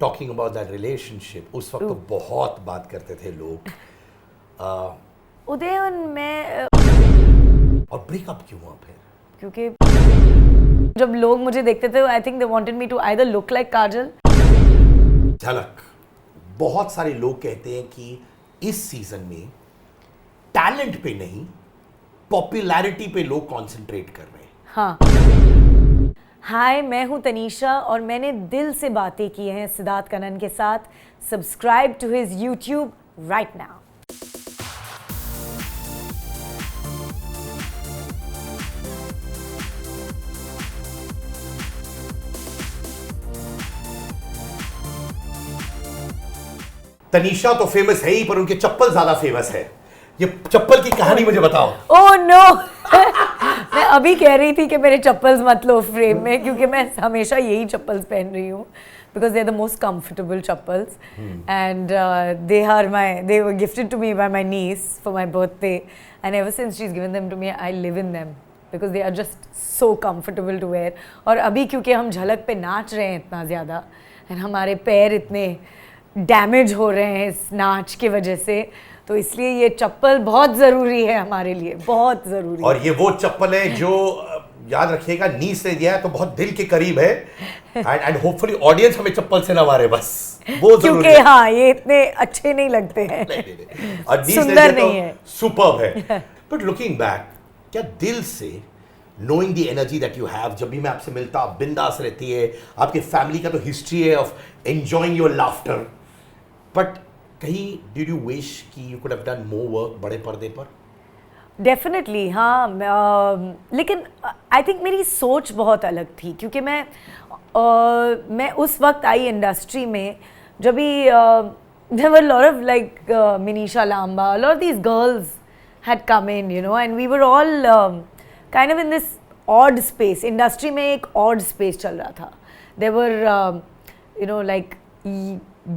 Talking about that relationship, उस वक्त तो बहुत बात करते थे लोग। उदयन मैं और ब्रेकअप क्यों हुआ फिर? क्योंकि जब लोग मुझे देखते थे I think they wanted me to either look like Kajol. Jhalak, बहुत सारे लोग कहते हैं कि इस सीजन में टैलेंट पे नहीं पॉपुलैरिटी पे लोग कंसंट्रेट कर रहे हैं। हाँ, हाय मैं हूँ तनीषा और मैंने दिल से बातें की हैं सिद्धार्थ कनन के साथ। Subscribe to his YouTube right now. Tanisha तो फेमस है ही, पर उनके चप्पल ज्यादा फेमस है। ये चप्पल की कहानी मुझे बताओ। ओह नो मैं अभी कह रही थी कि मेरे चप्पल्स मत लो फ्रेम में, क्योंकि मैं हमेशा यही चप्पल्स पहन रही हूँ because they are the most comfortable chappals and they were gifted to me by my niece for my birthday and ever since she's given them to me I live in them because they are just so comfortable to wear। और अभी क्योंकि हम झलक पे नाच रहे हैं इतना ज़्यादा and हमारे पैर इतने डैमेज हो रहे हैं इस नाच की वजह से, तो इसलिए ये चप्पल बहुत ज़रूरी है हमारे लिए, बहुत ज़रूरी। और ये वो चप्पल है जो याद रखिएगा नीस ने दिया है तो बहुत दिल के करीब है एंड होपफुली ऑडियंस हमें चप्पल से ना मारे, बस वो जरूरी क्योंकि हाँ ये इतने अच्छे नहीं लगते हैं। नहीं। और नीस सुंदर ने नहीं दिया है। तो सुपर्ब है। बट लुकिंग बैक, क्या दिल से knowing the energy that you have, जब भी मैं आपसे मिलता आप बिंदास रहती है, आपके फैमिली का तो हिस्ट्री है of enjoying your laughter, but कहीं डिड यू विश कि you could have done more work बड़े पर्दे पर? डेफिनेटली हाँ, लेकिन आई थिंक मेरी सोच बहुत अलग थी क्योंकि मैं उस वक्त आई इंडस्ट्री में जब भी there were a lot of like Minisha Lamba, a lot of these girls had come in, you know, and we were all kind of in this odd space. Industry में एक odd space चल रहा था। There were you know like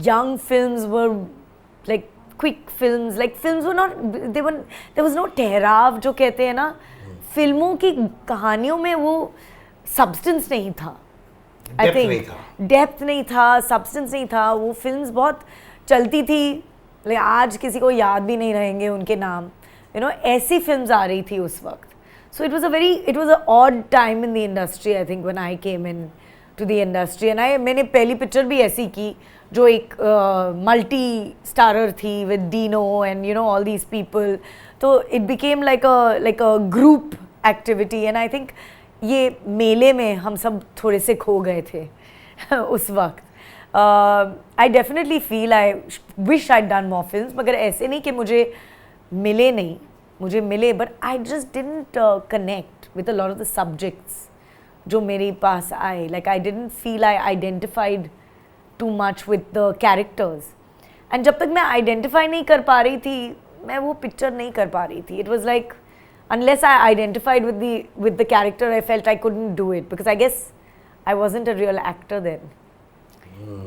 young films were like quick films, like films were not, there was no ठहराव जो कहते हैं ना, फिल्मों की कहानियों में वो सब्सटेंस नहीं था। आई थिंक डेप्थ नहीं था, सब्सटेंस नहीं था। वो फिल्म्स बहुत चलती थी, लेकिन आज किसी को याद भी नहीं रहेंगे उनके नाम, यू नो, ऐसी फिल्म्स आ रही थी उस वक्त। So it was a odd time in the industry I think when I came into the industry and मैंने पहली पिक्चर भी ऐसी की जो एक मल्टी स्टारर थी with Dino and you know all these people, तो it became like a group activity and I think ये मेले में हम सब थोड़े से खो गए थे उस वक्त। I definitely feel I wish I done more films, मगर ऐसे नहीं कि मुझे मिले but I just didn't connect with a lot of the subjects जो मेरे पास आए। Like I didn't feel I identified too much with the characters and जब तक मैं identify नहीं कर पा रही थी मैं वो पिक्चर नहीं कर पा रही थी। It was like unless I identified with the character I felt I couldn't do it because I guess I wasn't a real actor then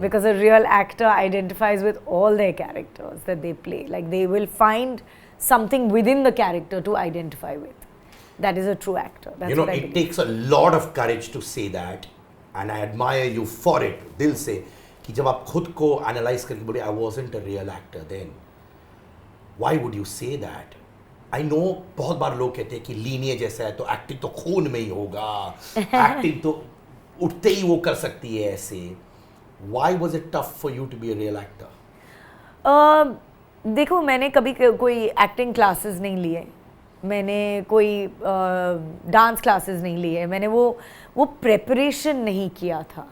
because a real actor identifies with all their characters that they play, like they will find something within the character to identify with. That is a true actor. That's you know what I it believe. takes a lot of courage to say that and I admire you for it दिल से, कि जब आप खुद को analyse करके बोले I wasn't a real actor then, why would you say that? I know बहुत बार लोग कहते हैं कि लीनिए जैसा है तो एक्टिंग तो खून में ही होगा, एक्टिंग तो उठते ही वो कर सकती है ऐसे। Why was it tough for you to be a real actor? देखो मैंने कभी कोई एक्टिंग क्लासेस नहीं लिए, मैंने कोई डांस क्लासेस नहीं लिए, मैंने वो प्रेपरेशन नहीं किया था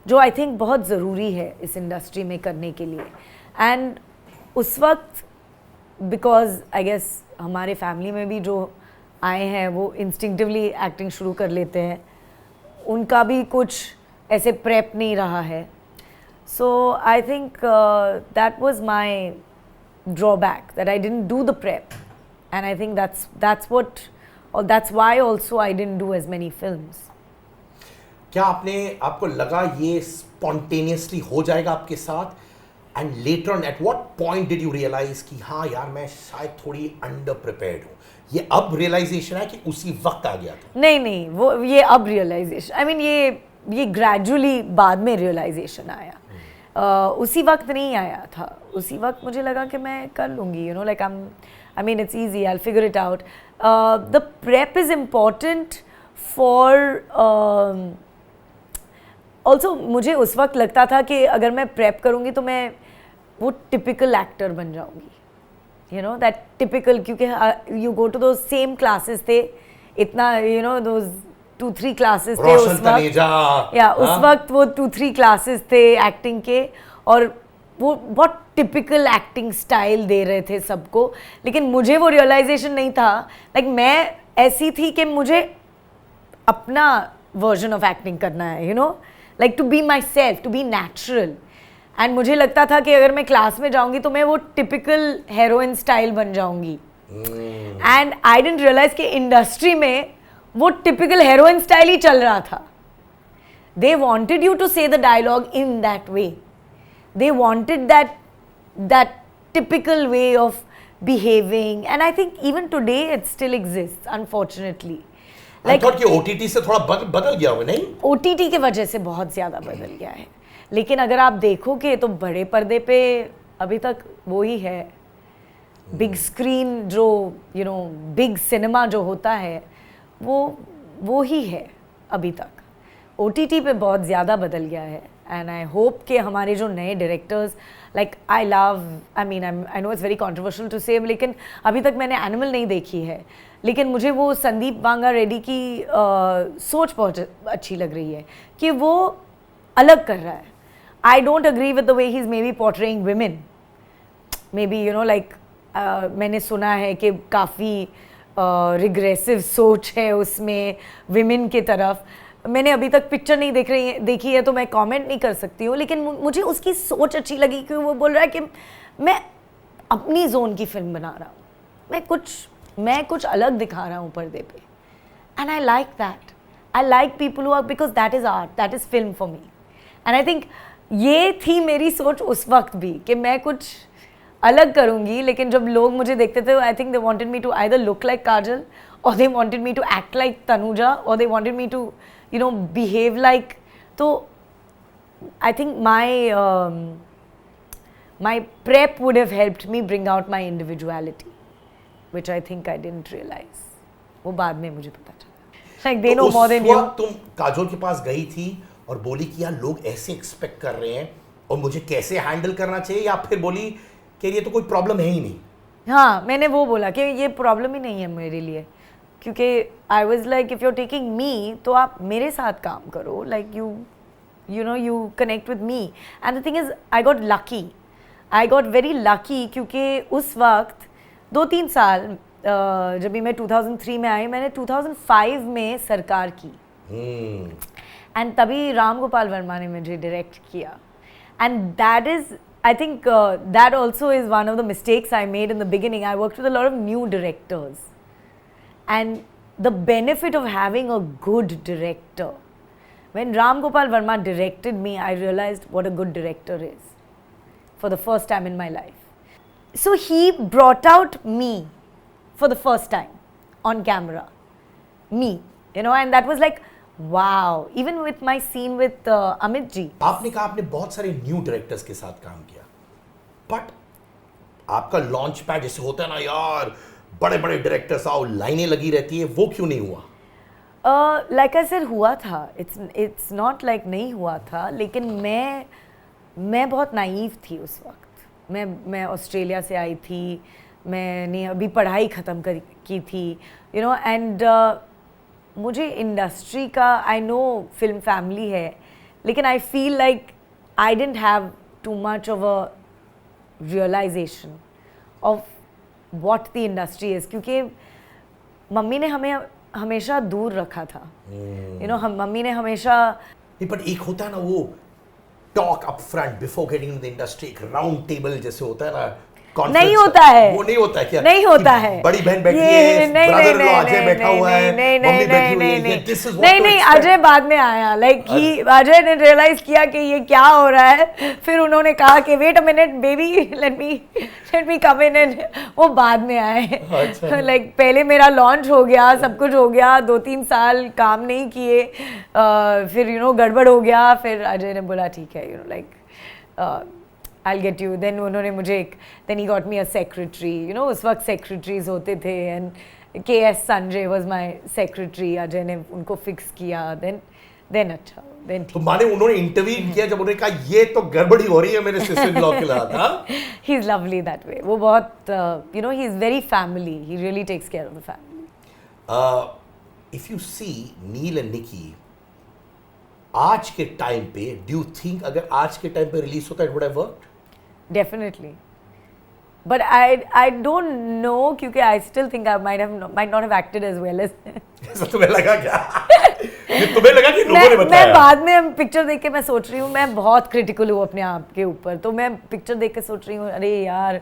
जो आई थिंक बहुत ज़रूरी है इस इंडस्ट्री में करने के लिए। एंड उस वक्त बिकॉज आई गेस हमारे फैमिली में भी जो आए हैं वो इंस्टिंक्टिवली एक्टिंग शुरू कर लेते हैं, उनका भी कुछ ऐसे प्रेप नहीं रहा है। So I think that was my drawback that I didn't do the prep and I think that's why also I didn't do as many films. क्या आपको लगा ये स्पॉन्टेनियसली हो जाएगा आपके साथ and later on at what point did you realise कि हाँ यार मैं शायद थोड़ी अंडर प्रिपेयर्ड हूँ? ये अब रियलाइजेशन है कि उसी वक्त आ गया था? नहीं वो ये अब रियलाइजेशन, आई मीन ये ग्रेजुअली बाद में रियलाइजेशन आया उसी वक्त नहीं आया था. उसी वक्त मुझे लगा कि मैं कर लूँगी, you know, like I mean it's easy, I'll figure it out. The prep is important for also मुझे उस वक्त लगता था कि अगर मैं prep करूँगी तो मैं वो typical actor बन जाऊँगी. You know, that typical, क्योंकि you go to those same classes थे, इतना, you know, those 2-3 classes थे उस वक्त. या उस वक्त वो 2-3 classes थे एक्टिंग के, और वो बहुत टिपिकल एक्टिंग स्टाइल दे रहे थे सबको, लेकिन मुझे वो रियलाइजेशन नहीं था. लाइक मैं ऐसी थी कि मुझे अपना वर्जन ऑफ एक्टिंग करना है, you know, like to be myself, to be natural. And मुझे लगता था कि अगर मैं क्लास में जाऊंगी तो मैं वो टिपिकल हेरोइन स्टाइल बन जाऊंगी. एंड आई डिडंट रियलाइज कि इंडस्ट्री में वो टिपिकल हेरोइन स्टाइल ही चल रहा था. They wanted you to say the dialogue in that way. They wanted that typical way of behaving, and I think even today it still exists, unfortunately. I thought कि OTT से थोड़ा बदल गया हो, नहीं? OTT के वजह से बहुत ज़्यादा बदल गया है, लेकिन अगर आप देखोगे तो बड़े पर्दे पे अभी तक वो ही है. बिग स्क्रीन जो, you know, बिग सिनेमा जो होता है वो ही है अभी तक. OTT पे बहुत ज़्यादा बदल गया है. एंड आई होप कि हमारे जो नए directors, like I know it's very controversial to say, लेकिन अभी तक मैंने एनिमल नहीं देखी है, लेकिन मुझे वो संदीप वांगा रेड्डी की सोच बहुत अच्छी लग रही है कि वो अलग कर रहा है. I don't agree with the way he is may be portraying women. May be, you know, like मैंने सुना है कि काफ़ी रिग्रेसिव सोच है उसमें विमेन की तरफ. मैंने अभी तक पिक्चर नहीं देखी है तो मैं कमेंट नहीं कर सकती हूँ, लेकिन मुझे उसकी सोच अच्छी लगी क्योंकि वो बोल रहा है कि मैं अपनी जोन की फिल्म बना रहा हूँ, मैं कुछ अलग दिखा रहा हूँ पर्दे पे. And I like that. I like people who are, because that is art, that is film for me. And I think ये थी मेरी सोच उस वक्त भी कि मैं कुछ अलग करूँगी, लेकिन जब लोग मुझे देखते थे, I think they wanted me to either look like Kajol, or they wanted me to act like Tanuja, or they wanted me to, you know, behave like. So I think my prep would have helped me bring out my individuality, which I think I didn't realize. वो बाद में मुझे पता चला. Like they know more than you. तुम काजोल के पास गई थी और बोली कि यार लोग ऐसे एक्सपेक्ट कर रहे हैं और मुझे कैसे हैंडल करना चाहिए, या फिर बोली कि ये तो कोई प्रॉब्लम है ही नहीं? हाँ, मैंने वो बोला कि ये प्रॉब्लम ही नहीं है मेरे लिए, क्योंकि I was like if you are taking me तो आप मेरे साथ काम करो, like you know you connect with me. And the thing is I got very lucky क्योंकि उस वक्त 2-3 साल जब भी मैं 2003 में आई, मैंने 2005 में सरकार की. एंड तभी राम गोपाल वर्मा ने मुझे डायरेक्ट किया. And that is, I think that also is one of the mistakes I made in the beginning. I worked with a lot of new directors. And the benefit of having a good director. When Ram Gopal Verma directed me, I realized what a good director is for the first time in my life. So he brought out me for the first time on camera. Me, you know, and that was like, wow. Even with my scene with Amit ji. आपने कहा आपने बहुत सारे new directors के साथ काम किया, but आपका लॉन्च पैड जैसे होता है ना यार, बड़े बड़े डायरेक्टर्स आओ, लाइनें लगी रहती है, वो क्यों नहीं हुआ? लाइक आई सेड, हुआ था. इट्स नॉट लाइक नहीं हुआ था, लेकिन मैं बहुत नाइव थी उस वक्त. मैं ऑस्ट्रेलिया से आई थी, मैंने अभी पढ़ाई ख़त्म की थी, यू नो, एंड मुझे इंडस्ट्री का, आई नो फिल्म फैमिली है, लेकिन I feel like I didn't have too much of a realisation of what the industry is, क्योंकि मम्मी ने हमें हमेशा दूर रखा था. यू नो, मम्मी ने हमेशा. बट एक होता है ना वो talk up front before getting in the industry, एक राउंड टेबल जैसे होता है ना, नहीं होता है. वो नहीं होता है क्या? नहीं होता है. बड़ी बहन बैठी है, ब्रदर इन लॉ अजय बैठा हुआ है, मम्मी बैठी हुई है, दिस इज व्हाट. नहीं, अजय बाद में आया. लाइक अजय ने रियलाइज किया कि ये क्या हो रहा है, फिर उन्होंने कहा कि wait a minute baby, let me come in, and वो बाद में आए. लाइक पहले मेरा लॉन्च हो गया, सब कुछ हो गया, 2-3 साल काम नहीं किए, फिर यू नो गड़बड़ हो गया, फिर अजय ने बोला ठीक है, you know, like I'll get you. Then उन्होंने मुझे एक, then he got me a secretary. You know, उस वक्त secretaries होते थे, and K.S. Sanjay was my secretary. Ajay ने उनको fix किया. Then अच्छा, then तो माने उन्होंने इंटरवीन किया जब उन्होंने कहा ये तो गड़बड़ी हो रही है मेरे सिस्टर इन लॉ के साथ, हाँ? He's lovely that way. वो बहुत, you know, he's very family. He really takes care of the family. If you see Neel and Nikki आज के टाइम पे, डू यू थिंक अगर आज के टाइम पे रिलीज होता है, it would have worked? Definitely. But I don't know क्योंकि I still think I might not have acted as well as ऐसा तुम्हें लगा क्या? ये तुम्हें लगा कि लोगों ने बताया? मैं बाद में पिक्चर देख के मैं सोच रही हूँ, मैं बहुत क्रिटिकल हूँ अपने आप के ऊपर, तो मैं पिक्चर देख के सोच रही हूँ अरे यार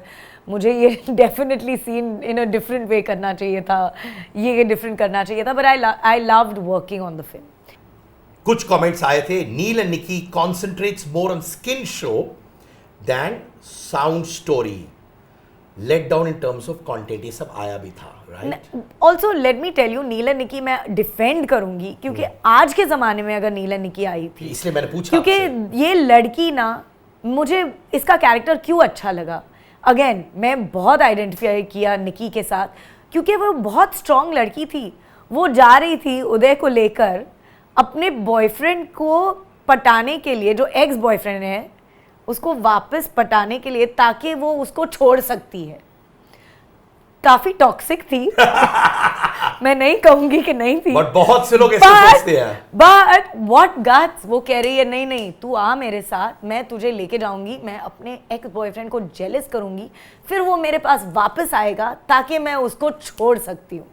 मुझे ये definitely scene in a different way करना चाहिए था, ये डिफरेंट करना चाहिए था, but I loved working on the film. कुछ कमेंट्स आए थे, Neel and Nikki concentrates more on skin show than sound story, let down in terms of content, ये सब आया भी था, right? Also let me tell you, Neel and Nikki मैं डिफेंड करूंगी क्योंकि आज के ज़माने में अगर नील एंड निकी आई थी, इसलिए मैंने पूछा क्योंकि ये लड़की ना, मुझे इसका कैरेक्टर क्यों अच्छा लगा, अगेन मैं बहुत आइडेंटिफाई किया निकी के साथ क्योंकि वो बहुत स्ट्रांग लड़की थी. वो जा रही थी उदय को लेकर अपने बॉयफ्रेंड को पटाने के लिए, जो एक्स बॉयफ्रेंड है उसको वापस पटाने के लिए, ताकि वो उसको छोड़ सकती है. काफी टॉक्सिक थी. मैं नहीं कहूंगी कि नहीं थी, बट बहुत से लोग ऐसे सोचते हैं. बट व्हाट गट्स, वो कह रही है नहीं नहीं तू आ मेरे साथ, मैं तुझे लेके जाऊंगी, मैं अपने एक्स बॉयफ्रेंड को जेलस करूंगी, फिर वो मेरे पास वापस आएगा ताकि मैं उसको छोड़ सकती हूँ,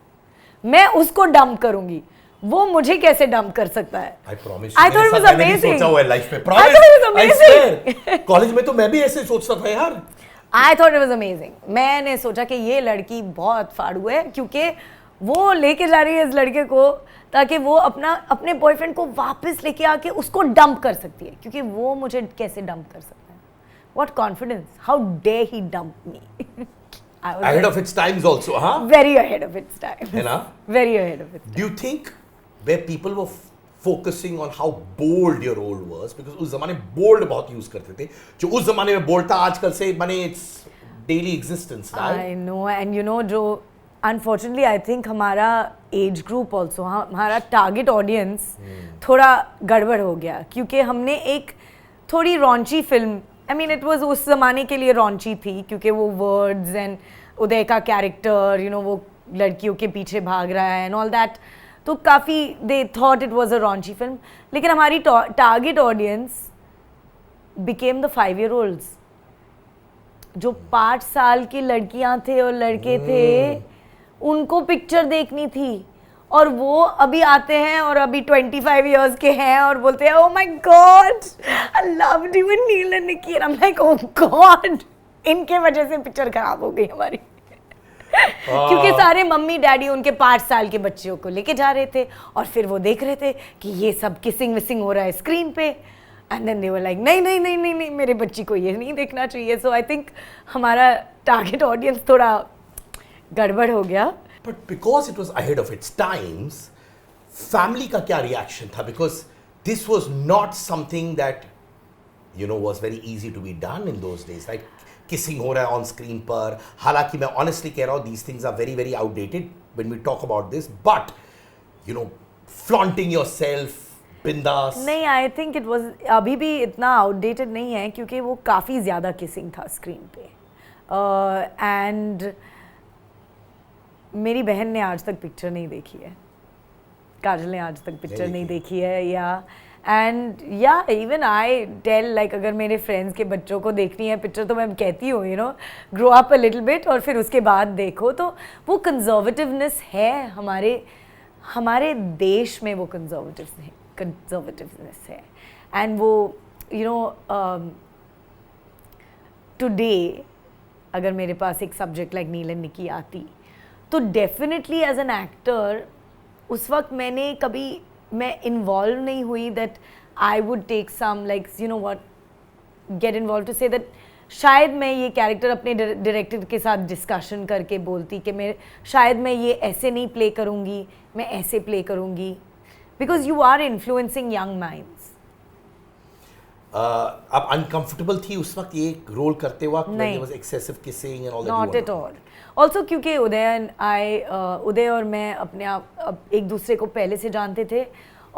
मैं उसको डंप करूंगी, वो मुझे कैसे डंप कर सकता है? I promise. I thought it was amazing. सोचा हुआ है लाइफ में. I thought it was amazing. College में तो मैं भी ऐसे सोचता था यार. I thought it was amazing. मैंने सोचा कि ये लड़की बहुत फाड़ू है क्योंकि वो लेके जा रही है इस लड़के को ताकि वो अपने बॉयफ्रेंड को वापस लेके आके उसको डंप कर सकती है, क्योंकि वो मुझे कैसे डंप कर सकता है? What confidence? How dare he dump me? Ahead of its times also, huh? Very ahead of its time. है ना? Very ahead of its time. Do you think where people were focusing on how bold your role was, because उस जमाने bold बहुत use करते थे, जो उस जमाने में bold था आजकल से माने it's daily existence, right? I know, and you know जो unfortunately I think हमारा age group also, हमारा target audience थोड़ा गड़बड़ हो गया क्योंकि हमने एक थोड़ी raunchy film, I mean it was उस जमाने के लिए रॉन्ची थी क्योंकि वो words and उदय का कैरेक्टर, you know, वो लड़कियों के पीछे भाग रहा है and all that, तो काफ़ी they thought it was a raunchy film. लेकिन हमारी target audience became the 5-year-olds, जो 5 साल की लड़कियां थे और लड़के थे, उनको पिक्चर देखनी थी, और वो अभी आते हैं और अभी 25 years के हैं और बोलते हैं oh my god I loved you in Neel and Nikki, I am like oh god, इनके वजह से पिक्चर खराब हो गई हमारी. क्योंकि सारे मम्मी डैडी उनके 5 साल के बच्चों को लेके जा रहे थे और फिर वो देख रहे थे कि ये सब किसिंग विसिंग हो रहा है स्क्रीन पे, and then they were like नहीं नहीं नहीं नहीं नहीं मेरे बच्ची को ये नहीं देखना चाहिए. सो आई थिंक हमारा टारगेट ऑडियंस थोड़ा गड़बड़ हो गया. But because it was ahead of its times, family का क्या रिएक्शन था? Because this was not something that you know was very easy to be done in those days, like kissing हो रहा है ऑन स्क्रीन पर. हालांकि मैं honestly कह रहा हूँ these things are very very outdated when we talk about this, but you know flaunting yourself बिंदास. नहीं, आई थिंक इट वाज अभी भी इतना आउटडेटेड नहीं है क्योंकि वो काफ़ी ज़्यादा किसिंग था स्क्रीन पे. एंड मेरी बहन ने आज तक पिक्चर नहीं देखी है, काजल ने आज तक पिक्चर नहीं देखी है, या एंड या इवन आई टेल लाइक अगर मेरे फ्रेंड्स के बच्चों को देखनी है पिक्चर तो मैं कहती हूँ you know grow up a little bit और फिर उसके बाद देखो. तो वो कंजर्वेटिवनेस है हमारे देश में, वो कंजर्वेटिवनेस है. एंड वो यू नो टुडे अगर मेरे पास एक सब्जेक्ट लाइक नील एंड निकी आती तो डेफिनेटली एज एन एक्टर उस वक्त मैं इन्वॉल्व नहीं हुई that I would take some like you know what get involve to say that शायद मैं ये कैरेक्टर अपने डायरेक्टर के साथ डिस्कशन करके बोलती कि शायद मैं ये ऐसे नहीं प्ले करूँगी, मैं ऐसे प्ले करूँगी, because you are influencing young minds. आप अनकंफर्टेबल थी उस वक्त ये रोल करते वक्त when नहीं। there was excessive kissing and all that? Not at all also क्योंकि उदय और मैं अपने आप एक दूसरे को पहले से जानते थे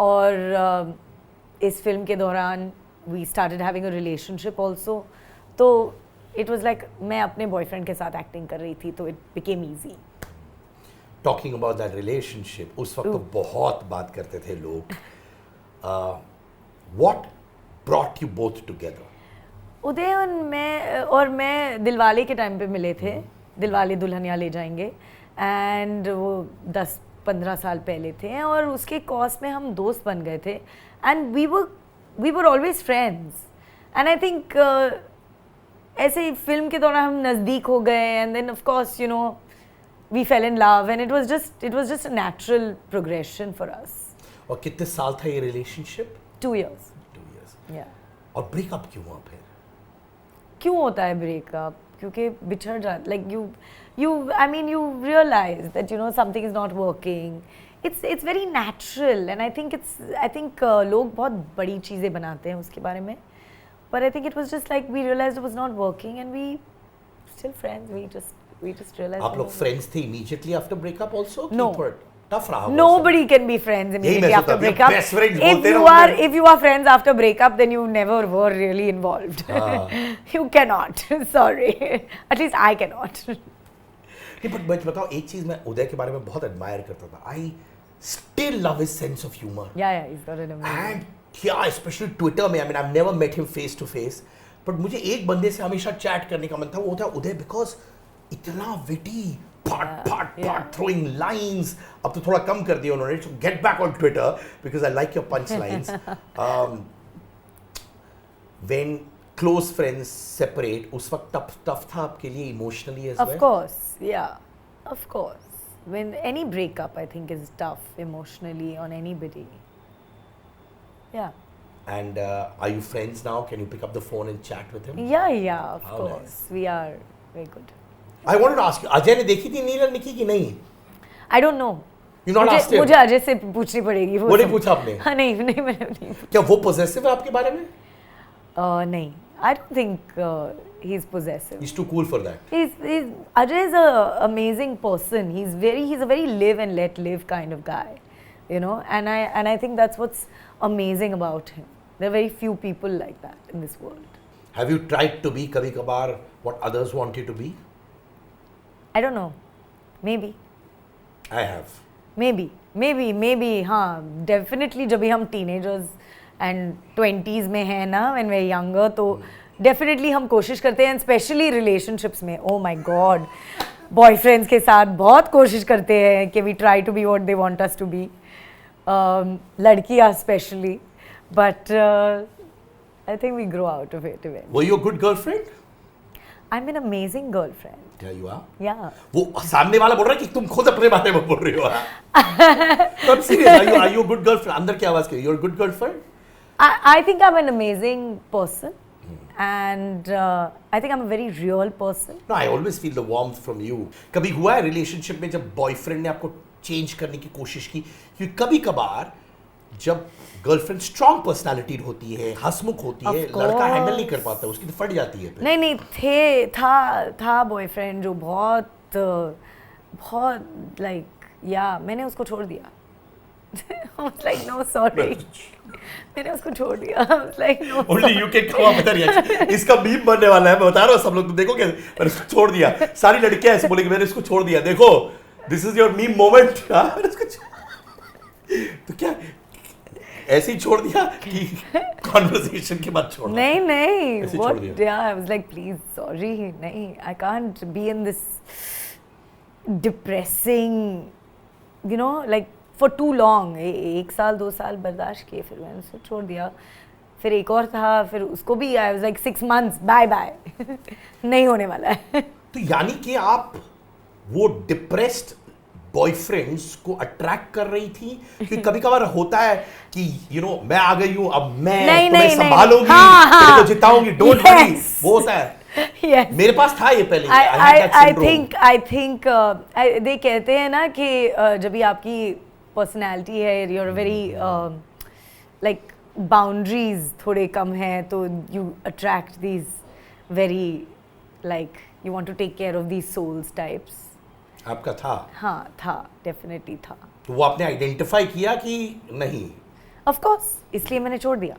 और इस फिल्म के दौरान we started having a relationship also, तो इट वाज लाइक मैं अपने बॉयफ्रेंड के साथ एक्टिंग कर रही थी, तो it became easy. Talking about that relationship, उस वक्त तो बहुत बात करते थे लोग. What brought you both together? Uday और मैं दिलवाले के टाइम पे मिले थे. दिलवाले दुल्हनिया ले जाएंगे, एंड वो 10-15 साल पहले थे, और उसके कॉज में हम दोस्त बन गए थे, and we were always friends. And I think ऐसे ही फिल्म के दौरान हम नज़दीक हो गए, and then of course you know we fell in love, and it was just a natural progression for us. और कितने साल था ये रिलेशनशिप? 2 years. 2 years. Yeah. और ब्रेकअप क्यों हुआ फिर? क्यों होता है ब्रेकअप? क्योंकि बिछड़ जा, like you realize that you know something is not working. It's very natural, and I think लोग बहुत बड़ी चीज़ें बनाते हैं उसके बारे में, but I think it was just like we realized it was not working, and we still friends. We just realized. आप लोग फ्रेंड्स थे immediately after breakup also? No. Tough रहा. Nobody can be friends immediately after breakup. Best friends If you are friends after breakup, then you never were really involved. You cannot. Sorry. At least I cannot. नहीं, but मैं बताऊँ एक चीज़, मैं उदय के बारे में बहुत admire करता था. I still love his sense of humor. Yeah, he's got an amazing. And yeah, especially Twitter में, I mean, I've never met him face to face, but मुझे एक बंदे से हमेशा chat करने का मन था, वो था उदय, because इतना witty, part, throwing lines. अब तो थोड़ा कम कर दिया उन्होंने, so get back on Twitter because I like your punchlines. When close friends separate, उस वक्त tough था आपके लिए emotionally as well? Of course, yeah, of course. When any breakup, I think, is tough emotionally on anybody. Yeah. And are you friends now? Can you pick up the phone and chat with him? Yeah, of How course. nice. We are very good. I wanted to ask you, Ajay ने देखी थी नील और निकी की नहीं? I don't know. You not asked him? मुझे अजय से पूछनी पड़ेगी वो नहीं सब. पूछा आपने? हाँ, नहीं मैंने नहीं. क्या वो possessive है आपके बारे में? नहीं, I don't think he's possessive. He's too cool for that. Ajay is a amazing person. He's a very live and let live kind of guy, you know. And I think that's what's amazing about him. There are very few people like that in this world. Have you tried to be kabhi kabhar what others want you to be? I don't know. Maybe. I have. Maybe. हाँ, definitely जब भी हम teenagers and 20s में हैं ना, when we're younger, तो definitely हम कोशिश करते हैं, especially relationships में. Oh my God, boyfriends के साथ बहुत कोशिश करते हैं कि we try to be what they want us to be. लड़कियाँ especially, but I think we grow out of it eventually. Were you a good girlfriend? I'm an amazing girlfriend. Yeah, you are. Yeah. वो सामने वाला बोल रहा है कि तुम खुद अपने बारे में बोल रही हो. I'm serious. Are you a good girlfriend? अंदर क्या आवाज की? You're a good girlfriend? I think I'm an amazing person, and I think I'm a very real person. No, I always feel the warmth from you. कभी हुआ है relationship में जब boyfriend ने आपको चेंज करने की कोशिश की? क्योंकि कभी कभार जब गर्लफ्रेंड स्ट्रॉन्ग पर्सनालिटी होती है, हंसमुख होती है, लड़का हैंडल नहीं कर पाता, उसकी तो फट जाती है फिर. नहीं था बॉयफ्रेंड जो बहुत लाइक मैंने उसको छोड़ दिया. I was like, no, sorry. मैंने उसको छोड़ दिया. I was like, no. Only you can come up with a reaction. इसका मीम बनने वाला है, मैं बता रहा हूँ सब लोग, तुम देखोगे मैंने उसको छोड़ दिया. सारी लड़कियां ऐसे बोलेंगी मैंने इसको छोड़ दिया. देखो, this is your meme moment. तो क्या ऐसे ही छोड़ दिया कि कॉन्वर्सेशन के बाद छोड़ा? नहीं. What? Yeah, I was like, please, sorry. नहीं, I can't be in this depressing, you know, like for too long. 1 साल 2 साल बर्दाश्त किए, फिर मैंने उसे छोड़ दिया. फिर एक और था, फिर उसको भी I was like 6 months, bye. नहीं होने वाला है. तो यानी कि आप वो डिप्रेस्ड बॉयफ्रेंड्स को अट्रैक्ट कर रही थी? क्योंकि कभी कभार होता है कि मैं आ गई हूँ, अब मैं तुम्हें संभालूंगी, तेरे को जिताऊंगी, डोंट वरी. वो होता है. Yes. मेरे पास था ये पहले. I think they कहते हैं ना कि जब भी आपकी पर्सनैलिटी है, you're very like बाउंड्रीज थोड़े कम हैं तो you attract these very like you want to take care of these souls types. आपका था? हाँ था, डेफिनेटली था. तो वो आपने आइडेंटिफाई किया कि नहीं? ऑफ कोर्स, इसलिए मैंने छोड़ दिया.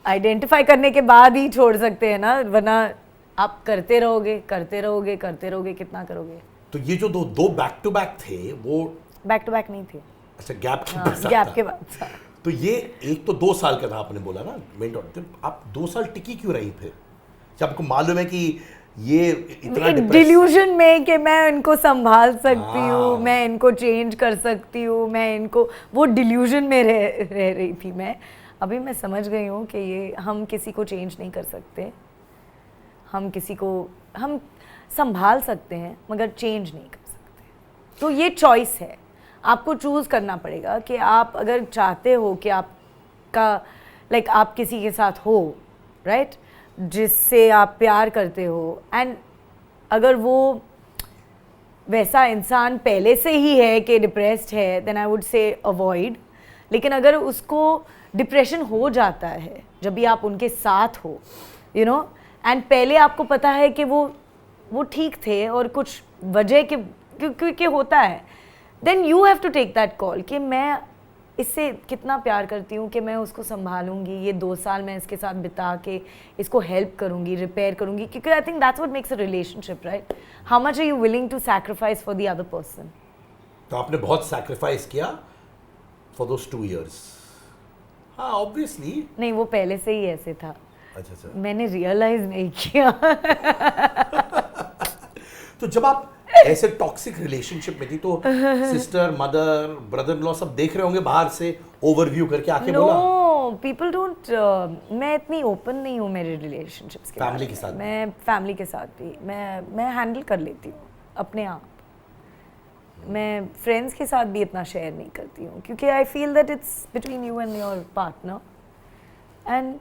आइडेंटिफाई करने के बाद ही छोड़ सकते हैं ना, वरना आप करते रहोगे करते रहोगे करते रहोगे, कितना करोगे. तो ये जो दो बैक टू बैक थे वो बैक टू बैक नहीं थे. अच्छा, गैप के हाँ, बाद गैप था. के बाद था. तो ये एक तो 2 साल का था आपने बोला ना मेंटोर, तो आप 2 साल टिकी क्यों रही फिर जब आपको मालूम है कि ये इतना डिल्यूजन में कि मैं इनको संभाल सकती हूँ, हाँ. मैं इनको चेंज कर सकती हूँ, मैं इनको, वो डिल्यूजन में रह रही थी मैं. अभी मैं समझ गई हूँ कि ये हम किसी को चेंज नहीं कर सकते. हम किसी को हम संभाल सकते हैं मगर चेंज नहीं कर सकते. तो ये चॉइस है, आपको चूज़ करना पड़ेगा कि आप अगर चाहते हो कि आपका लाइक आप किसी के साथ हो, राइट, जिससे आप प्यार करते हो, एंड अगर वो वैसा इंसान पहले से ही है कि डिप्रेस्ड है, then I would say avoid. लेकिन अगर उसको डिप्रेशन हो जाता है जब भी आप उनके साथ हो, यू नो, एंड पहले आपको पता है कि वो ठीक थे और कुछ वजह के क्योंकि होता है, then you have to take that call कि मैं इससे कितना प्यार करती हूँ कि मैं उसको संभालूंगी. ये 2 साल मैं इसके साथ बिता के इसको हेल्प करूँगी, रिपेयर करूँगी, क्योंकि I think that's what makes a relationship, right. How much are you willing to sacrifice for the other person. तो आपने बहुत सैक्रिफाइस किया फॉर दोस 2 years. हाँ, ऑब्वियसली. नहीं, वो पहले से ही ऐसे था. अच्छा. मैंने रियलाइज नहीं किया. तो जब आप ऐसे टॉक्सिक रिलेशनशिप में थी तो sister, mother, brother in law सब देख रहे होंगे बाहर से ओवरव्यू करके आके बोला? No, people don't. मैं इतनी ओपन नहीं हूँ मेरे रिलेशनशिप्स के फैमिली के साथ? मैं फैमिली के साथ भी मैं हैंडल कर लेती हूँ अपने आप. मैं फ्रेंड्स के साथ भी इतना शेयर नहीं करती हूँ क्योंकि I feel that it's between you and your partner. And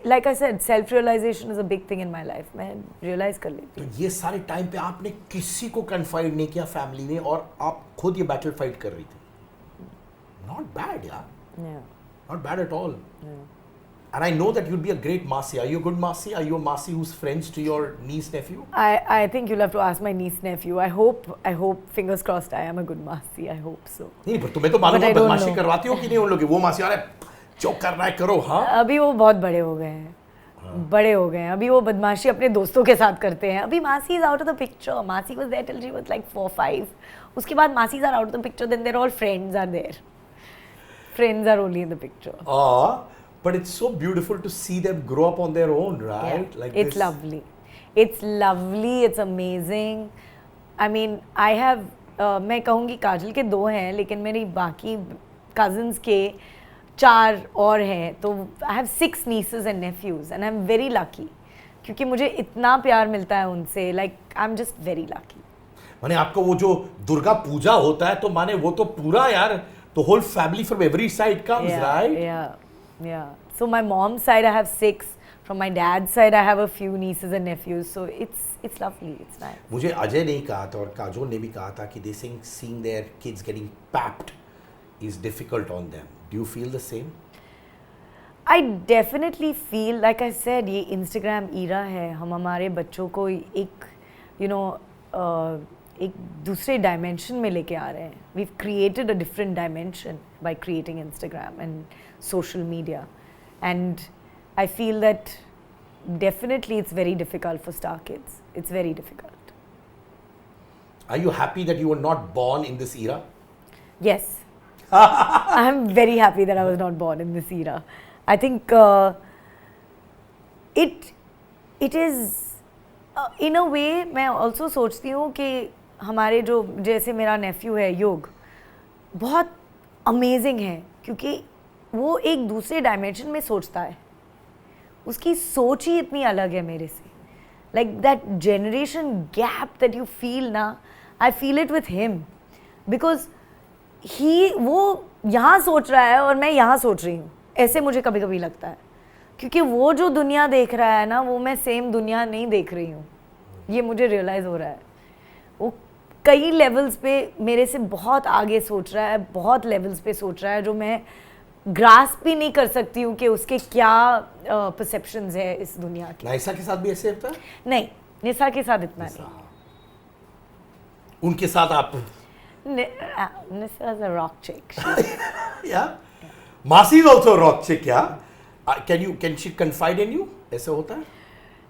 like I said, self realization is a big thing in my life. मैं realize कर लेती हूँ. तो ये सारे टाइम पे आपने किसी को कन्फाइड नहीं किया फैमिली में और आप खुद ये बैटल फाइट कर रही थी? Not bad, यार. Yeah. Not bad at all. Yeah. And I know that you'd be a great Masi. Are you a good Masi? Are you a Masi who's friends to your niece, nephew? I think you'll have to ask my niece, nephew. I hope, fingers crossed, I am a good Masi. I hope so. नहीं, पर तुम्हें तो मालूम है बदमाशी करवाती हो कि नहीं उन लोग? वो मासी वाले जो करना है करो. हाँ, अभी वो बहुत बड़े हो गए हैं. बड़े हो गए हैं. अभी वो बदमाशी अपने दोस्तों के साथ करते हैं. अभी masi is out of the picture. Masi was there till she was like 4-5. उसके बाद masis are out of the picture. Then their all friends are there. Friends are only in the picture. But it's so beautiful to see them grow up on their own, right? Yeah, Like it's this. lovely. It's lovely. It's amazing. I mean, I have. मैं कहूँगी काजल के 2 हैं, लेकिन मेरी बाकी cousins के 4 और हैं. तो I have 6 nieces and nephews, and I'm very lucky. क्योंकि मुझे इतना प्यार मिलता है उनसे. Like I'm just very lucky. माने आपका वो जो दुर्गा पूजा होता है तो माने वो तो पूरा यार. The whole family from every side comes, right? Yeah. So my mom's side I have 6. From my dad's side I have a few nieces and nephews. So it's lovely. It's nice. मुझे अजय ने कहा था और काजोल ने भी कहा था कि they seeing their kids getting papped is difficult on them. Do you feel the same? I definitely feel, like I said, ये Instagram era है. हम हमारे बच्चों को एक एक दूसरे डायमेंशन में लेके आ रहे हैं. We've created a different dimension by creating Instagram and social media, and I feel that definitely it's very difficult for star kids. It's very difficult. Are you happy that you were not born in this era? Yes. I'm very happy that I was not born in this era. I think it is in a way. मैं also सोचती हूँ कि हमारे जो जैसे मेरा नेफ्यू है योग, बहुत अमेजिंग है क्योंकि वो एक दूसरे डायमेंशन में सोचता है. उसकी सोच ही इतनी अलग है मेरे से. Like that generation gap that you feel ना, I feel it with him because वो यहाँ सोच रहा है और मैं यहाँ सोच रही हूँ. ऐसे मुझे कभी कभी लगता है क्योंकि वो जो दुनिया देख रहा है ना, वो मैं सेम दुनिया नहीं देख रही हूँ. ये मुझे रियलाइज़ हो रहा है. वो कई लेवल्स पे मेरे से बहुत आगे सोच रहा है, बहुत लेवल्स पे सोच रहा है जो मैं ग्रास्प भी नहीं कर सकती हूँ कि उसके क्या परसेप्शंस है इस दुनिया की। नायसा के साथ भी ऐसे होता है? नहीं, निसा के साथ इतना नहीं। उनके साथ आप Nisa is a rock chick. yeah? Masi is also a rock chick, yeah? Can she confide in you? ऐसे होता है?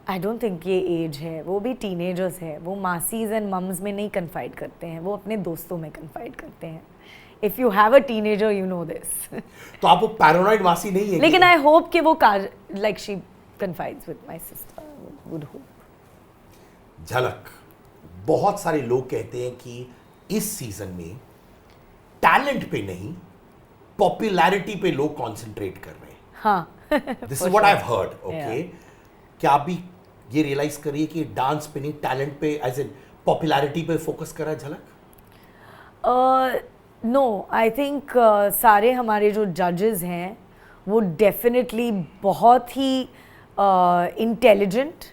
I don't think ये एज है, वो भी टीनेजर्स है, वो मासीज एंड मम्स में नहीं कन्फाइड करते हैं, वो अपने दोस्तों में कन्फाइड करते हैं। If you have a teenager, you know this. तो आप वो पैरानॉइड मासी नहीं है? लेकिन I hope कि वो like she confides with my sister, would hope. झलक, बहुत सारे लोग कहते हैं कि इस सीजन में टैलेंट पे नहीं, पॉपुलैरिटी पे लोग कॉन्सेंट्रेट कर रहे हैं। हाँ। This is what I have heard, okay? क्या आप भी ये रियलाइज करिए कि डांस पे नहीं, टैलेंट पे, एज इन पॉपुलैरिटी पे फोकस कर रहा है झलक? नो, आई थिंक सारे हमारे जो जजेस हैं वो डेफिनेटली बहुत ही इंटेलिजेंट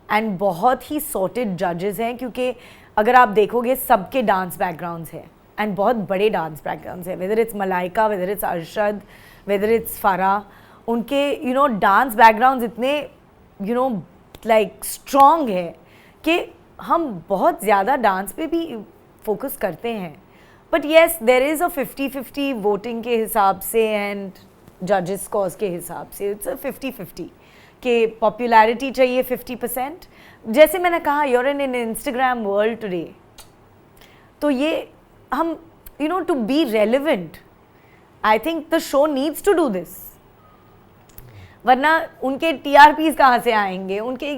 एंड बहुत ही सॉर्टेड जजेस हैं, क्योंकि अगर आप देखोगे सबके डांस बैकग्राउंड्स हैं एंड बहुत बड़े डांस बैकग्राउंड्स हैं, whether it's Malaika, whether it's Arshad, whether it's फरा, उनके डांस बैकग्राउंड्स इतने लाइक स्ट्रॉन्ग है कि हम बहुत ज़्यादा डांस पे भी फोकस करते हैं। But yes, there is a 50-50 voting के हिसाब से एंड जजेस स्कोर्स के हिसाब से, इट्स अ 50-50 कि पॉपुलैरिटी चाहिए 50%। जैसे मैंने कहा, you're in Instagram world today, तो ये हम to be relevant, I think the show needs to do this, वरना उनके TRPs कहाँ से आएंगे? उनके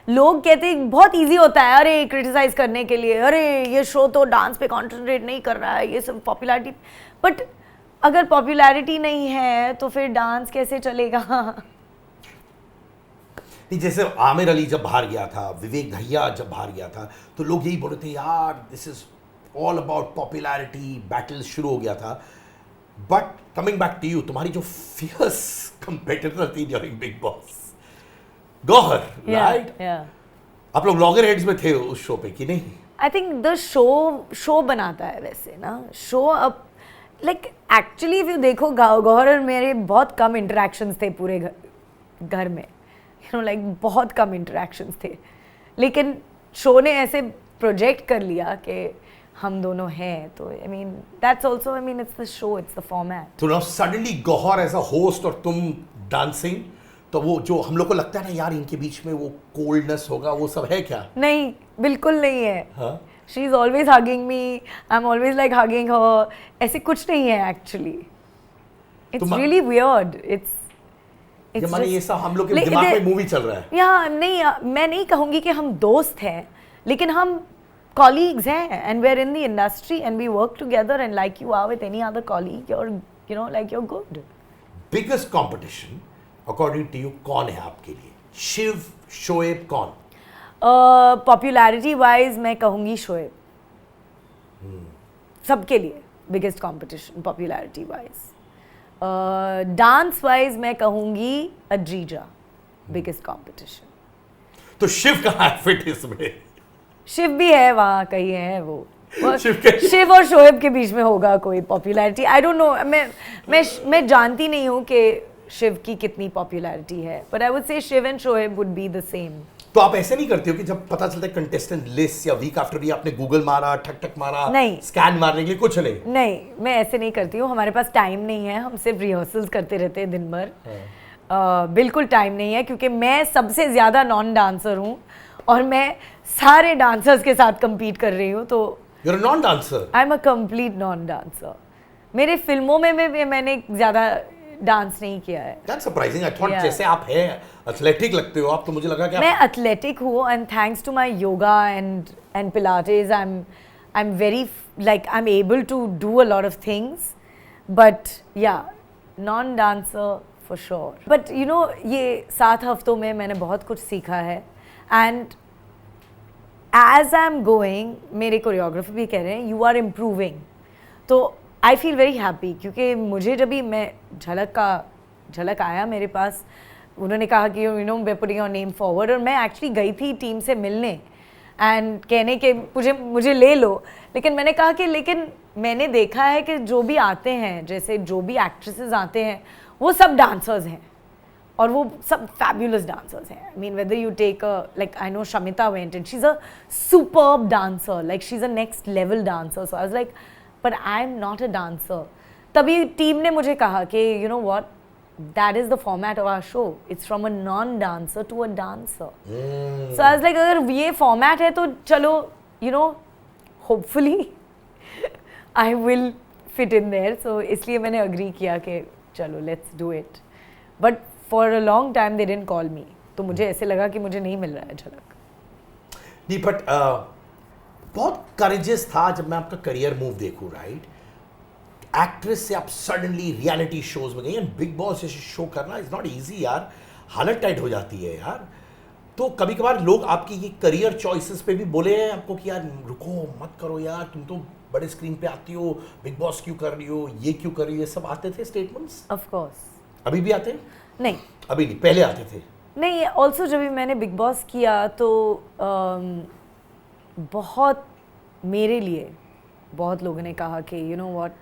लोग कहते हैं बहुत इजी होता है, अरे क्रिटिसाइज करने के लिए, अरे ये शो तो डांस पे कॉन्सेंट्रेट नहीं कर रहा है, ये सब पॉपुलैरिटी। बट अगर पॉपुलैरिटी नहीं है तो फिर डांस कैसे चलेगा? जैसे आमिर अली जब बाहर गया था, विवेक दहिया जब बाहर गया था, तो लोग यही बोल रहे थे, यार this is all about popularity, battle शुरू हो गया था। But coming back to you, तुम्हारी जो फियर्स कंपेटिटर थी during Bigg Boss, Gauahar, right? आप लोग लॉगर हेड्स में थे उस शो पे कि नहीं? आई थिंक द शो बनाता है वैसे ना, शो अब लाइक एक्चुअली इफ यू देखो, गौहर और मेरे बहुत कम इंटरेक्शंस थे पूरे घर में, लाइक बहुत कम इंटरेक्शंस थे, लेकिन शो ने ऐसे प्रोजेक्ट कर लिया कि हम दोनों हैं, तो I mean that's also, I mean it's the show, it's the format. तो now suddenly Gauhar as a host और तुम डांसिंग, तो वो जो हम लोग को लगता है ना यार इनके बीच में वो कोल्डनेस होगा, वो सब है क्या? नहीं, बिल्कुल नहीं है। हाँ? She is always hugging me, I am always like hugging हर, ऐसे कुछ नहीं है actually. It's really weird, it's माने ये सब हम लोग के दिमाग में मूवी चल रहा है। या नहीं, मैं नहीं कहूँगी कि हम दोस्त हैं, लेकिन हम colleagues हैं, and we're in the industry and we work together, and like you are with any other colleague, you're like you're good. Biggest competition according to you कौन है आपके लिए? शिव, शोएब, कौन? Popularity wise मैं कहूँगी शोएब, सबके लिए biggest competition popularity wise. Dance wise मैं कहूँगी अद्रीजा, biggest competition. तो शिव कहाँ है फिट इसमें? शिव भी है वहाँ कहीं, है वो शिव और शोएब के बीच में होगा कोई पॉपुलैरिटी, आई डोंट नो। मैं जानती नहीं हूँ कि शिव की कितनी पॉपुलैरिटी है, but I would say Shiv and Shoaib would be the same. तो आप ऐसे नहीं करते हो कि जब पता चलता है कंटेस्टेंट लिस्ट या वीक आफ्टर वीक आपने गूगल मारा, ठक ठक मारा, नहीं, स्कैन मारने के लिए कुछ नहीं? नहीं, मैं ऐसे नहीं करती हूँ, हमारे पास टाइम नहीं है, हम सिर्फ रिहर्सल्स करते रहते हैं दिन भर। बिल्कुल टाइम नहीं है, क्योंकि मैं सबसे ज़्यादा नॉन डांसर हूँ और मैं सारे डांसर्स के साथ compete कर रही हूँ, तो You're a non-dancer. I'm a complete non-dancer. मेरे फिल्मों में मैंने ज़्यादा डांस नहीं किया है। That's surprising. I thought जैसे आप हैं एथलेटिक लगते हो आप, तो मुझे लगा कि मैं एथलेटिक हूँ, and thanks to my yoga and pilates, I'm very like I'm able to do a lot of things, but yeah, non-dancer for sure. But ये 7 हफ्तों में मैंने बहुत कुछ सीखा है, and as I'm going, मेरे कोरियोग्राफर भी कह रहे हैं you are improving, तो I feel very happy, क्योंकि मुझे जब भी मैं झलक आया मेरे पास, उन्होंने कहा कि we're putting your name forward, और मैं एक्चुअली गई थी टीम से मिलने एंड कहने के मुझे ले लो, लेकिन मैंने कहा कि लेकिन मैंने देखा है कि जो भी आते हैं, जैसे जो भी एक्ट्रेसेस आते हैं, वो सब डांसर्स हैं और वो सब फैबुलस डांसर्स हैं. I mean whether you take like I know Shamita went and she is a superb dancer, like she is a next level dancer. So I was like but I am not a dancer. तभी team ने मुझे कहा कि you know what, that is the format of our show. It's from a non-dancer to a dancer. So I was like, अगर ये format है तो चलो, you know, hopefully I will fit in there. So इसलिए मैंने agree किया कि चलो let's do it. But for a long time they didn't call me. तो मुझे ऐसे लगा कि मुझे नहीं मिल रहा है झलक. नहीं बट बहुत करेजियस था जब मैं आपका करियर मूव देखूं, राइट? एक्ट्रेस से आप सडनली रियलिटी शोज में गई एंड बिग बॉस जैसे शो करना इज नॉट इजी यार, हालत टाइट हो जाती है यार. तो कभी कभार लोग आपकी ये करियर चॉइसेस पे भी बोले हैं आपको कि यार रुको मत करो यार, तुम तो बड़े स्क्रीन पे आती हो, बिग बॉस क्यों कर रही हो, ये क्यों कर रही हो, ये सब आते थे स्टेटमेंट्स? Of course. अभी भी आते हैं? नहीं. अभी नहीं, पहले आते थे. नहीं, ऑल्सो जब भी मैंने बिग बॉस किया तो बहुत मेरे लिए बहुत लोगों ने कहा कि you know what,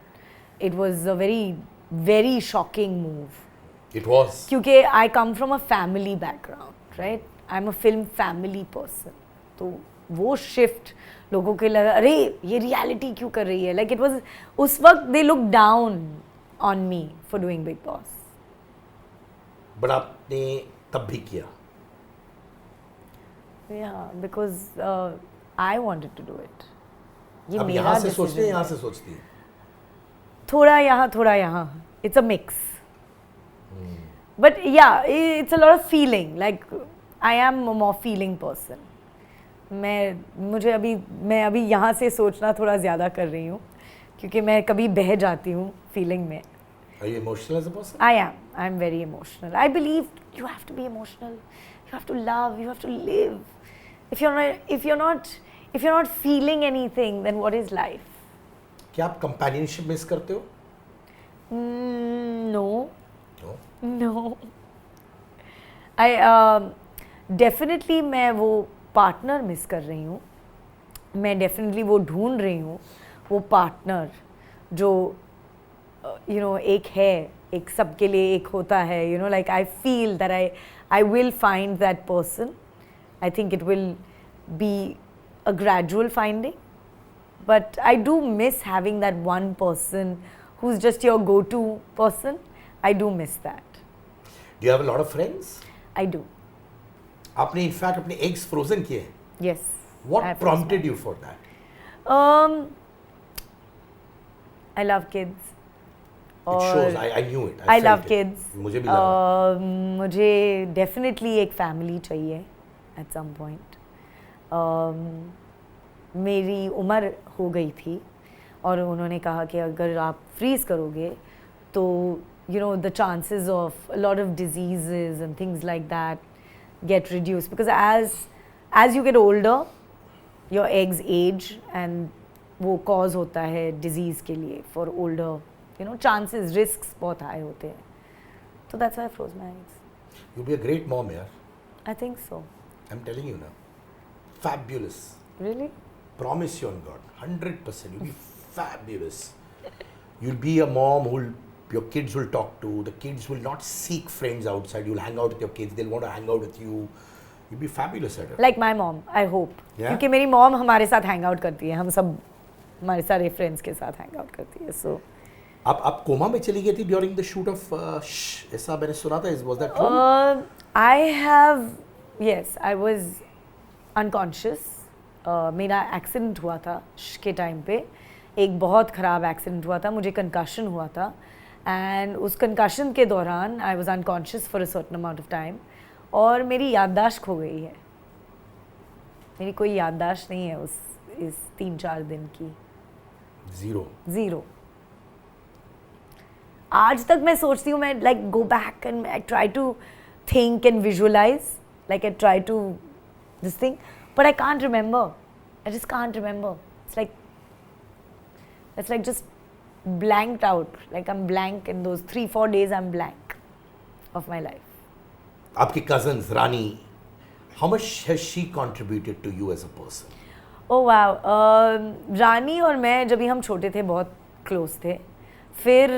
it was a very very shocking move. It was क्योंकि I come from a family background, right? I am a film family person. तो वो शिफ्ट लोगों के लगा अरे ये रियलिटी क्यों कर रही है, लाइक इट वाज उस वक्त they look down on me for doing big boss. But आपने तब भी किया. Yeah, because I wanted to do it. ये अब मेरा यहाँ से सोचते हैं, decision यहाँ है. से सोचती हैं. थोड़ा यहाँ. It's a mix. But yeah, it's a lot of feeling. Like I am a more feeling person. मैं अभी यहाँ से सोचना थोड़ा ज़्यादा कर रही हूँ क्योंकि मैं कभी बह जाती हूँ फीलिंग में. Are you emotional as a person? I am. I'm very emotional. I believe you have to be emotional. You have to love. You have to live. If you're not feeling anything, then what is life? क्या आप companionship miss करते हो? No. No. No. I definitely मैं वो partner miss कर रही हूँ. मैं डेफिनेटली वो ढूंढ रही हूँ, वो पार्टनर जो यू नो एक है, एक सबके लिए एक होता है. You know like I feel that I will find that person. I think it will be a gradual finding. But I do miss having that one person who's just your go-to person. I do miss that. Do you have a lot of friends? I do. आपने in fact अपने eggs frozen किए हैं. Yes. I What have prompted you for that? I love kids. It shows. I knew it. I love felt it. kids. मुझे भी लगा. मुझे definitely एक family चाहिए at some point. मेरी उम्र हो गई थी और उन्होंने कहा कि अगर आप फ्रीज करोगे तो you know the chances of lot of diseases and things like that get reduce because as you get older your eggs age and वो कॉज होता है डिजीज़ के लिए for older you know chances risk बहुत high होते हैं. तो that's why I froze my eggs. You'll be a great mom, यार. I think so. I'm telling you now. Fabulous. Really. Promise you on God. 100%. You'll be fabulous. You'll be a mom your kids will talk to. The kids will not seek friends outside. You'll hang out with your kids. They'll want to hang out with you. You'll be fabulous at it. Like my mom I hope. Yeah? क्योंकि मेरी mom हमारे साथ hang out करती है, हम सब हमारे सारे फ्रेंड्स के साथ हैंग आउट करती है. सो आप कोमा में चली गई थी ड्यूरिंग द शूट ऑफ ऐसा मैंने सुना था. Was that true? I have yes I was unconscious. मेरा एक्सीडेंट हुआ था के टाइम पे, एक बहुत ख़राब एक्सीडेंट हुआ था, मुझे कंकशन हुआ था एंड उस कंकशन के दौरान I was unconscious for a certain amount of time और मेरी याददाश्त खो गई है. मेरी कोई याददाश्त नहीं है इस 3-4 दिन की. ज़ीरो. आज तक मैं सोचती हूँ, मैं like go back and I try to think and visualise, like I try to this thing, but I can't remember. I just can't remember. It's like just blanked out. Like I'm blank in those 3-4 days. I'm blank of my life. आपकी cousins Rani, how much has she contributed to you as a person? Oh wow, Rani और मैं जब भी हम छोटे थे बहुत close थे। फिर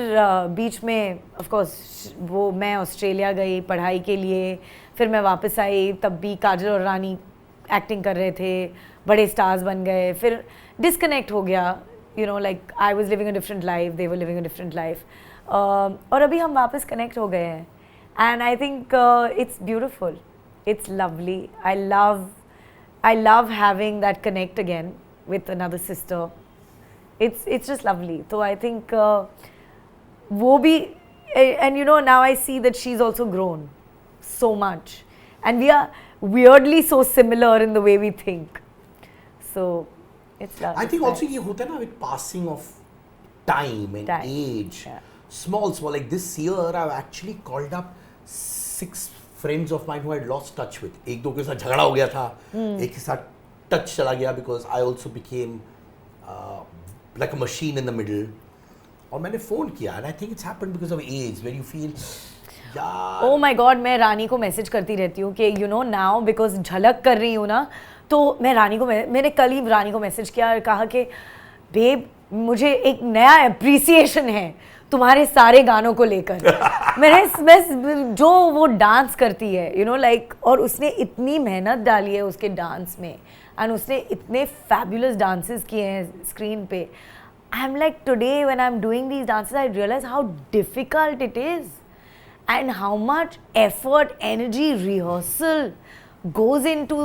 बीच में ऑफ कोर्स वो मैं ऑस्ट्रेलिया गई पढ़ाई के लिए, फिर मैं वापस आई, तब भी काजल और रानी एक्टिंग कर रहे थे, बड़े स्टार्स बन गए, फिर डिस्कनेक्ट हो गया, you know like I was living a different life, they were living a different life, और अभी हम वापस कनेक्ट हो गए हैं and I think it's beautiful, it's lovely, I love having that connect again with another sister. It's just lovely. So I think वो भी, and you know now I see that she's also grown so much, and we are weirdly so similar in the way we think. So it's lovely. I think also ये होता है ना with passing of time and age. Yeah. Small, like this year I've actually called up 6 friends of mine who I had lost touch with. एक दो के साथ झगड़ा हो गया था, एक के साथ टच चला गया because I also became like a machine in the middle. और मैंने फ़ोन किया and I think it's happened because of age where you feel यार Oh my God, मैं रानी को मैसेज करती रहती हूँ कि you know now because झलक कर रही हूँ ना, तो मैं रानी को मैंने कल ही रानी को मैसेज किया और कहा कि बेब मुझे एक नया अप्रिसिएशन है तुम्हारे सारे गानों को लेकर। मैं जो वो डांस करती है यू नो लाइक, और उसने इतनी मेहनत डाली है उसके डांस में एंड उसने इतने फैबुलस डांसेस किए हैं स्क्रीन पे। I am like today when I am doing these dances I realise how difficult it is and how much effort, energy, rehearsal goes into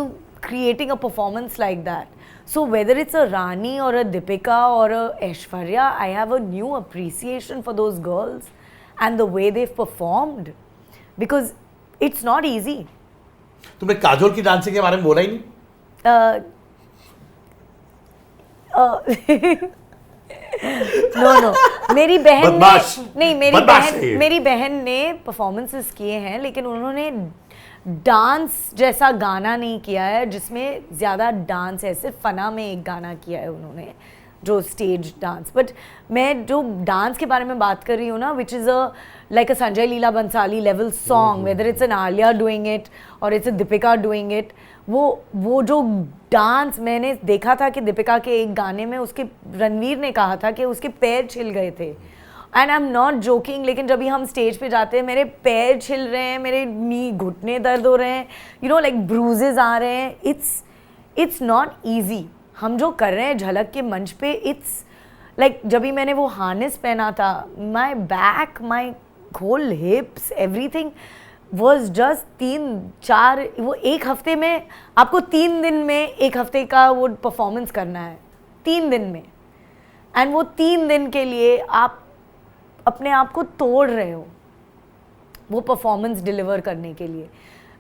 creating a performance like that. So whether it's a Rani or a Deepika or a Aishwarya, I have a new appreciation for those girls and the way they've performed because it's not easy. तुमने काजोल की dancing के बारे में बोला ही नहीं। No मेरी बहन बदमाश, ने नहीं मेरी बहन ने परफॉर्मेंसेस किए हैं लेकिन उन्होंने डांस जैसा गाना नहीं किया है जिसमें ज़्यादा डांस है। सिर्फ फना में एक गाना किया है उन्होंने जो स्टेज डांस, बट मैं जो डांस के बारे में बात कर रही हूँ ना which is a like a Sanjay Leela Bhansali level song, whether it's an Alia doing it और it's a Deepika doing it, वो जो डांस मैंने देखा था कि दीपिका के एक गाने में उसके रणवीर ने कहा था कि उसके पैर छिल गए थे and I am not joking, लेकिन जब भी हम स्टेज पे जाते हैं मेरे पैर छिल रहे हैं, मेरे नी घुटने दर्द हो रहे हैं, यू नो लाइक ब्रूजेस आ रहे हैं। इट्स नॉट ईजी हम जो कर रहे हैं झलक के मंच पे। इट्स लाइक जब भी मैंने वो हार्नेस पहना था, my back, my whole hips, everything was just 3-4, वो एक हफ्ते में आपको 3 दिन में एक हफ्ते का वो परफॉर्मेंस करना है 3 दिन में, एंड वो 3 दिन के लिए आप अपने आप को तोड़ रहे हो वो परफॉर्मेंस डिलीवर करने के लिए।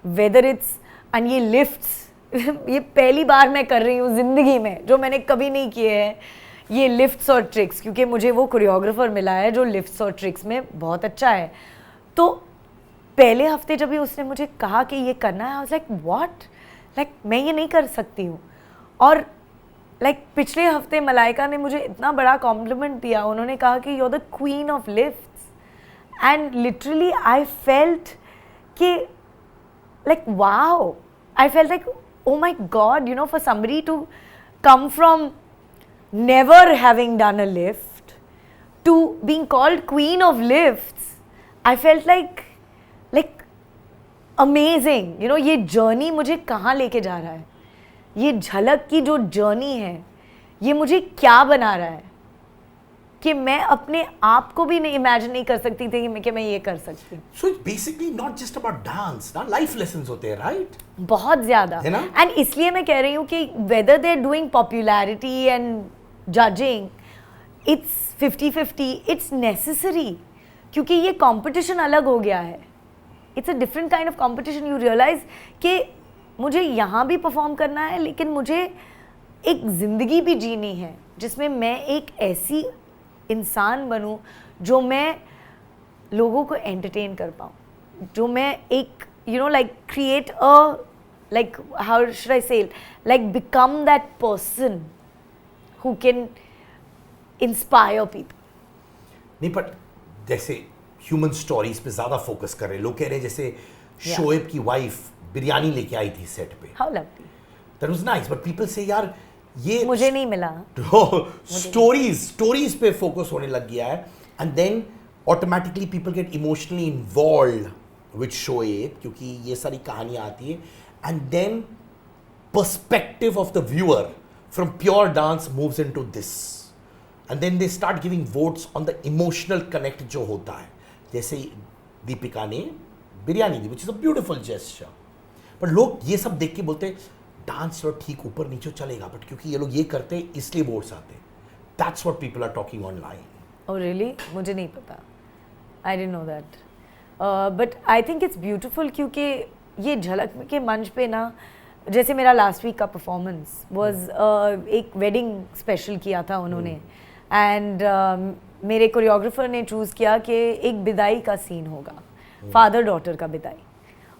वेदर इट्स एंड ये लिफ्ट्स ये पहली बार मैं कर रही हूँ ज़िंदगी में, जो मैंने कभी नहीं किए हैं ये लिफ्ट्स और ट्रिक्स, क्योंकि मुझे वो कोरियोग्राफर मिला है जो लिफ्ट्स और ट्रिक्स में बहुत अच्छा है। तो पहले हफ्ते जब भी उसने मुझे कहा कि ये करना है, आई वाज लाइक व्हाट, लाइक मैं ये नहीं कर सकती हूँ। और लाइक पिछले हफ्ते मलाइका ने मुझे इतना बड़ा कॉम्प्लीमेंट दिया, उन्होंने कहा कि you are the queen of lifts, and literally I felt कि like wow, I felt like oh my god, you know, for somebody to come from never having done a lift to being called queen of lifts, I felt like amazing, you know, ये journey मुझे कहाँ लेके जा रहा है, ये झलक की जो journey है ये मुझे क्या बना रहा है कि मैं अपने आप को भी नहीं इमेजिन नहीं कर सकती थी कि मैं ये कर सकती हूँ। So it's basically not just about dance, ना life lessons होते हैं, right? बहुत ज़्यादा, एंड इसलिए मैं कह रही हूँ कि whether they're doing popularity and judging, it's 50-50, it's necessary, क्योंकि ये competition अलग हो गया है, it's a different kind of competition. You realize कि मुझे यहाँ भी perform करना है लेकिन मुझे एक ज़िंदगी भी जीनी है जिसमें मैं एक ऐसी इंसान बनूं जो मैं लोगों को एंटरटेन कर पाऊँ, जो मैं एक you know like create a like how should I say like become that person who can inspire people. नहीं, बट जैसे ह्यूमन स्टोरीज पे ज़्यादा फोकस कर रहे हैं लोग, कह रहे हैं जैसे शोएब की वाइफ बिरयानी लेके आई थी सेट पे, how lovely, that was nice, but people से यार ये मुझे नहीं मिला। स्टोरीज पे फोकस होने लग गया है, and then automatically people get emotionally involved with Shoaib, क्योंकि ये सारी कहानियां आती है, and then perspective of the viewer from pure dance moves into this, and then they start giving votes on the emotional connect जो होता है। जैसे दीपिका ने बिरयानी दी, which is a beautiful gesture, पर लोग ये सब देख के बोलते डांस तो ठीक ऊपर नीचे चलेगा, बट क्योंकि ये लोग ये करते हैं इसलिए वोट्स आते हैं। That's what people are talking online. Oh really? मुझे नहीं पता, I didn't know that, but I think it's beautiful, क्योंकि ये झलक के मंच पे ना, जैसे मेरा लास्ट वीक का परफॉर्मेंस वाज एक वेडिंग स्पेशल किया था उन्होंने, एंड मेरे कोरियोग्राफर ने चूज़ किया कि एक विदाई का सीन होगा, फादर डॉटर का विदाई।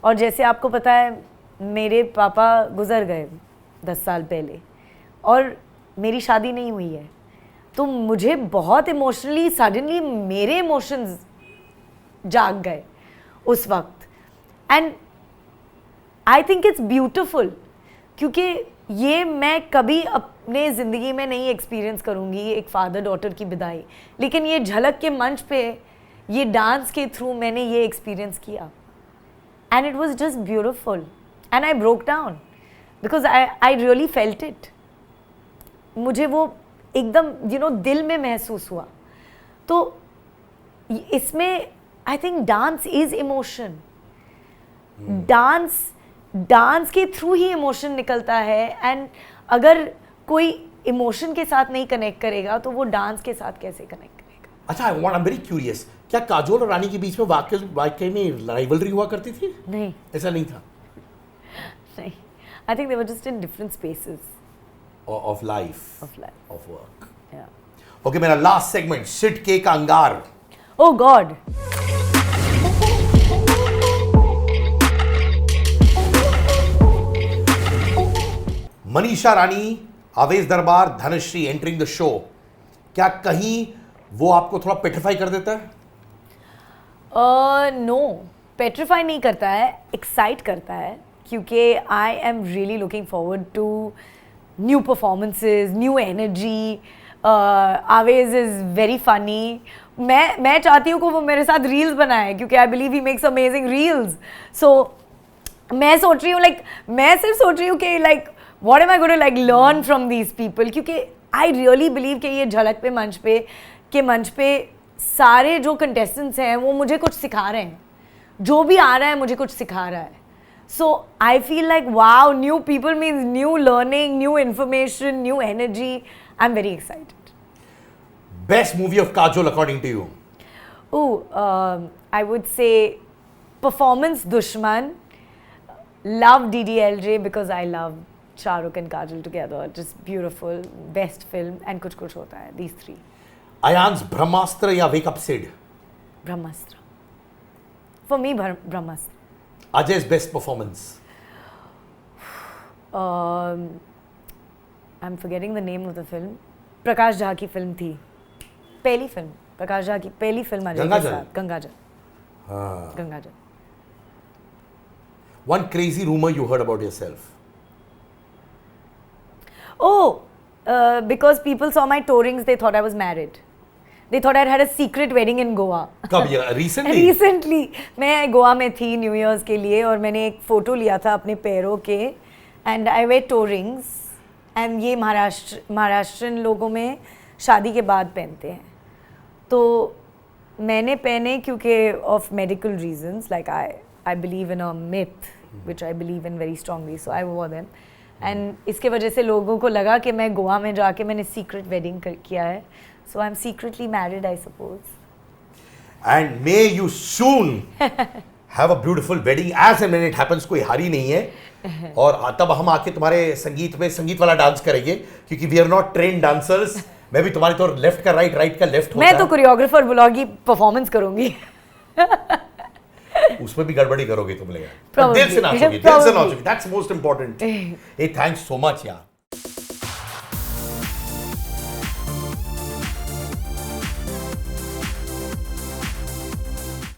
और जैसे आपको पता है मेरे पापा गुजर गए 10 साल पहले और मेरी शादी नहीं हुई है, तो मुझे बहुत इमोशनली सडनली मेरे इमोशंस जाग गए उस वक्त, and I think it's beautiful, क्योंकि ये मैं कभी अपने ज़िंदगी में नहीं एक्सपीरियंस करूँगी एक फादर डॉटर की विदाई, लेकिन ये झलक के मंच पे ये डांस के थ्रू मैंने ये एक्सपीरियंस किया, and it was just beautiful, and I broke down because I really felt it. मुझे वो एकदम दिल में महसूस हुआ। तो इसमें I think dance is emotion, dance के थ्रू ही इमोशन निकलता है, एंड अगर कोई इमोशन के साथ नहीं कनेक्ट करेगा तो वो डांस के साथ कैसे कनेक्ट करेगा? अच्छा, आई एम वेरी क्यूरियस, क्या काजोल और रानी के बीच में वाकई में राइवलरी हुआ करती थी? नहीं, ऐसा नहीं था। नहीं, आई think they were just in different spaces of life, of life, of work. या ओके, मेरा लास्ट सेगमेंट, सिट के का अंगार। ओह गॉड, मनीषा रानी, आवेश दरबार, धनश्री एंटरिंग द शो, क्या कहीं वो आपको थोड़ा पेट्रिफाई कर देता है? नो, पेट्रिफाई नहीं करता है, एक्साइट करता है, क्योंकि I am really looking forward to new performances, new energy. Awez is very funny. मैं चाहती हूँ कि वो मेरे साथ रील्स बनाए, क्योंकि I believe he makes amazing reels. So मैं सोच रही हूँ मैं सिर्फ सोच रही हूँ कि what am I going to learn from these people, क्योंकि आई रियली बिलीव कि ये झलक पे मंच पे सारे जो कंटेस्टेंट्स हैं वो मुझे कुछ सिखा रहे हैं, जो भी आ रहा है मुझे कुछ सिखा रहा है। So I feel like wow, new people means new learning, new information, new energy. I am very excited. Best movie of Kajol according to you? I would say performance Dushman, love DDLJ because I love Shahrukh and Kajol together, just beautiful, best film, and Kuch Kuch Hota Hai, these three. Ayan's Brahmastra या Wake Up Sid? Brahmastra. For me, Brahmastra. Ajay's best performance? I'm forgetting the name of the film. Prakash Jha की film थी, पहली film, Prakash Jha की पहली film Ajay के साथ, गंगाजल। हाँ। गंगाजल। One crazy rumor you heard about yourself? Oh, because people saw my tourings, they thought I was married. They thought I'd had a secret wedding in Goa. कब ये? Recently? Recently. मैं गोवा में थी न्यू ईयर्स के लिए, और मैंने एक फ़ोटो लिया था अपने पैरों के, एंड आई वेयर टोरिंग्स, एंड ये महाराष्ट्रन लोगों में शादी के बाद पहनते हैं, तो मैंने पहने क्योंकि of medical reasons, like I believe in a myth, which I believe in very strongly, so I wore them. And इसके वजह से लोगों को लगा कि मैं गोवा में जाके मैंने secret wedding किया है, so I'm secretly married, I suppose. And may you soon have a beautiful wedding, as and when it happens. कोई हारी नहीं है, और तब हम आके तुम्हारे संगीत वाला डांस करेंगे, क्योंकि we are not trained dancers. मैं भी तुम्हारी तो लेफ्ट का राइट का लेफ्ट होता है। मैं तो कोरियोग्राफर बुलाऊंगी, परफॉर्मेंस करूंगी। उसमें भी गड़बड़ी करोगे तुम लोग, Probably. दिल से नाचोगे, दिल से नाचोगे, that's most important. Hey thanks so much यार।